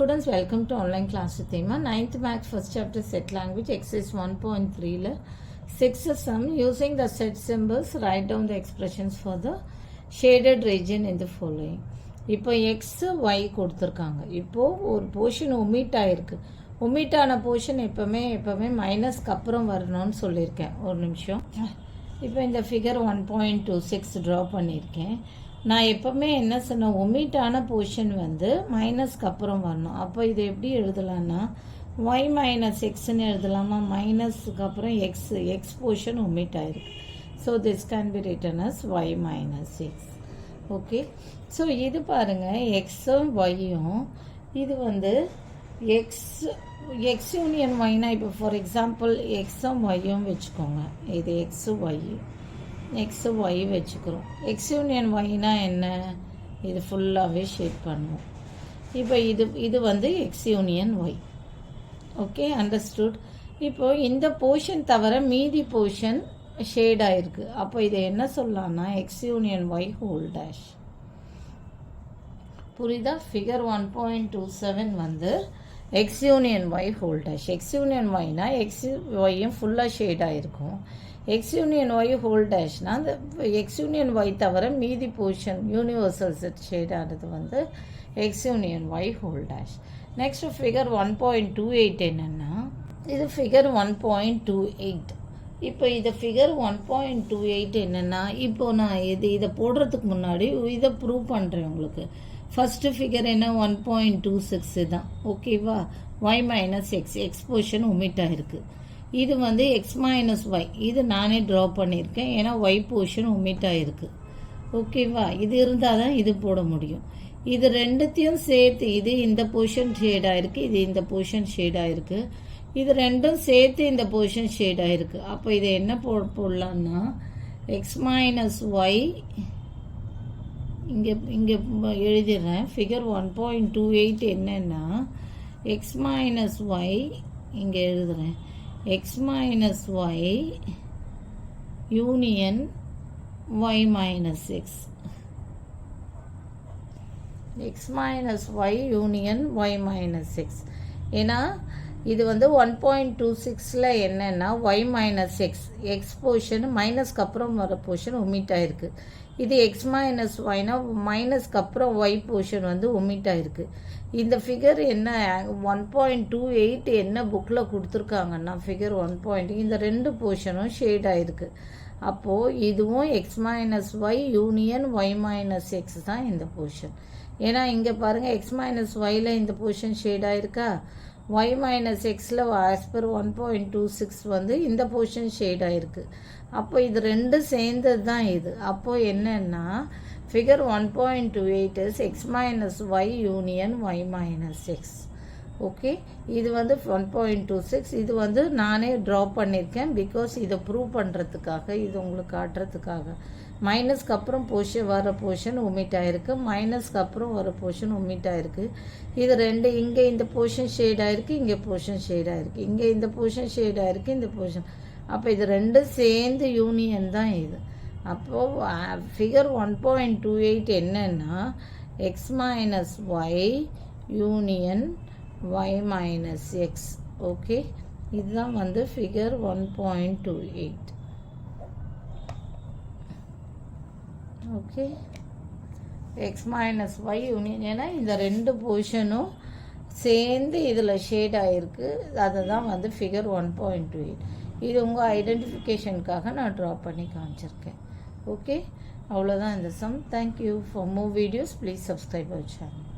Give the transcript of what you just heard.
Students, welcome to online class with Emma. 9th Math first chapter set language exercise 1.3 6th sum using the set symbols write down the expressions for the shaded region in the following. இப்போ x y கொடுத்துருக்காங்க. இப்போ ஒரு portion omit ஆயிருக்கு. Omit ஆன portion எப்பவுமே மைனஸ்க்கு அப்புறம் வரணும்னு சொல்லியிருக்கேன். ஒரு நிமிஷம். இப்போ இந்த ஃபிகர் 1.26 ட்ரா பண்ணியிருக்கேன். நான் எப்போவுமே என்ன சொன்னேன், ஒமிட்டான போர்ஷன் வந்து மைனஸ்க்கு அப்புறம் வரணும். அப்போ இது எப்படி எழுதலான்னா ஒய் மைனஸ் எக்ஸ்ன்னு எழுதலாமா? மைனஸுக்கு அப்புறம் எக்ஸ் போர்ஷன் ஒமிட் ஆயிருக்கு. So this can be written as y minus X. Okay, so இது பாருங்கள், எக்ஸும் ஒய்யும் இது வந்து எக்ஸ் யூனியன் ஒய்னா, இப்போ ஃபார் எக்ஸாம்பிள் எக்ஸும் ஒய்யும் வச்சுக்கோங்க. இது எக்ஸு ஒய் வச்சுக்கிறோம். எக்ஸ் யூனியன் ஒய்னா என்ன? இது ஃபுல்லாகவே ஷேட் பண்ணுவோம். இப்போ இது வந்து X union y. Okay, understood. இப்போது இந்த போர்ஷன் தவிர மீதி போர்ஷன் ஷேட் ஆகிருக்கு. அப்போ இதை என்ன சொல்லலாம்னா X union Y whole dash. புரியுதா? ஃபிகர் 1.27 வந்து X union Y whole dash. X union ஒய்னா எக்ஸ் ஒய்யும் ஃபுல்லாக ஷேட் ஆகிருக்கும். எக்ஸ் யூனியன் ஒய் ஹோல் டேஷ்னா அந்த எக்ஸ் யூனியன் ஒய் தவிர மீதி போர்ஷன் யூனிவர்சல் செட் ஷேட் ஆனது வந்து X union Y whole dash. Next figure 1.28 என்னென்னா, இது ஃபிகர் 1.28. இப்போ இது ஃபிகர் 1.28 என்னென்னா, இப்போது நான் இதை போடுறதுக்கு முன்னாடி இதை ப்ரூவ் பண்ணுறேன் உங்களுக்கு. ஃபஸ்ட்டு ஃபிகர் என்ன? 1.26 தான். ஓகேவா? Y minus X portion omit ஆகிருக்கு. இது வந்து எக்ஸ் மைனஸ் ஒய், இது நானே ட்ரா பண்ணியிருக்கேன். ஏன்னா ஒய் போர்ஷன் ஒமிட் ஆகிருக்கு. ஓகேவா? இது இருந்தால் தான் இது போட முடியும். இது ரெண்டுத்தையும் சேர்த்து, இது இந்த போர்ஷன் ஷேட் ஆகிருக்கு, இது இந்த போர்ஷன் ஷேட் ஆகிருக்கு. இது ரெண்டும் சேர்த்து இந்த போர்ஷன் ஷேட் ஆகிருக்கு. அப்போ இதை என்ன போடலான்னா எக்ஸ் மைனஸ் ஒய் இங்கே எழுதிடுறேன். ஃபிகர் 1.28 என்னன்னா எக்ஸ் மைனஸ் ஒய் இங்கே எழுதுகிறேன். X minus Y union Y minus X. X minus Y union Y minus X. ஏன்னா இது வந்து 1.26 என்னென்னா ஒய் மைனஸ் எக்ஸ் போர்ஷன் மைனஸ்க்கு அப்புறம் வர போர்ஷன் ஒமிட் ஆகிருக்கு. இது எக்ஸ் மைனஸ் ஒய்னா மைனஸ்க்கு அப்புறம் ஒய் போர்ஷன் வந்து ஒமிட் ஆகிருக்கு. இந்த ஃபிகர் என்ன 1.28 என்ன புக்கில் கொடுத்துருக்காங்கன்னா ஃபிகர் 1. இந்த ரெண்டு போர்ஷனும் ஷேட் ஆகிருக்கு. அப்போது இதுவும் X minus Y union Y minus X தான் இந்த போர்ஷன். ஏன்னா இங்கே பாருங்கள், எக்ஸ் மைனஸ் ஒயில் இந்த போர்ஷன் ஷேட் ஆகிருக்கா, ஒய் மைனஸ் எக்ஸில் ஆஸ் பர் 1.26 வந்து இந்த போர்ஷன் ஷேட் ஆகிருக்கு. அப்போ இது ரெண்டு சேர்ந்தது தான் இது. அப்போது என்னென்னா figure 1.28 is X minus Y union Y minus X. Okay, இது வந்து 1.26. இது வந்து நானே ட்ரா பண்ணியிருக்கேன். பிகாஸ் இதை ப்ரூவ் பண்ணுறதுக்காக, இது உங்களுக்கு காட்டுறதுக்காக. மைனஸ்க்கு அப்புறம் வர போர்ஷன் ஒமிட் ஆகிருக்கு, மைனஸ்க்கு அப்புறம் வர போர்ஷன் ஒமிட் ஆகிருக்கு. இது ரெண்டு, இங்கே இந்த போர்ஷன் ஷேட் ஆகிருக்கு, இங்கே போர்ஷன் ஷேட் ஆகிருக்கு, இங்கே இந்த போர்ஷன் ஷேட் ஆகிருக்கு, இந்த போர்ஷன். அப்போ இது ரெண்டும் சேர்ந்து யூனியன் தான் இது. அப்போது ஃபிகர் 1.28 என்னன்னா X minus Y union Y minus X. Okay, இதுதான் வந்து figure 1.28. Okay, X minus Y union, ஏன்னா இந்த ரெண்டு போர்ஷனும் சேர்ந்து இதில் ஷேட் ஆகிருக்கு. அதை தான் வந்து ஃபிகர் 1.28. இது உங்கள் ஐடென்டிஃபிகேஷனுக்காக நான் ட்ரா பண்ணி காமிச்சிருக்கேன். ஓகே, அவ்வளோதான் இந்த sum. Thank you. For more videos please subscribe our channel.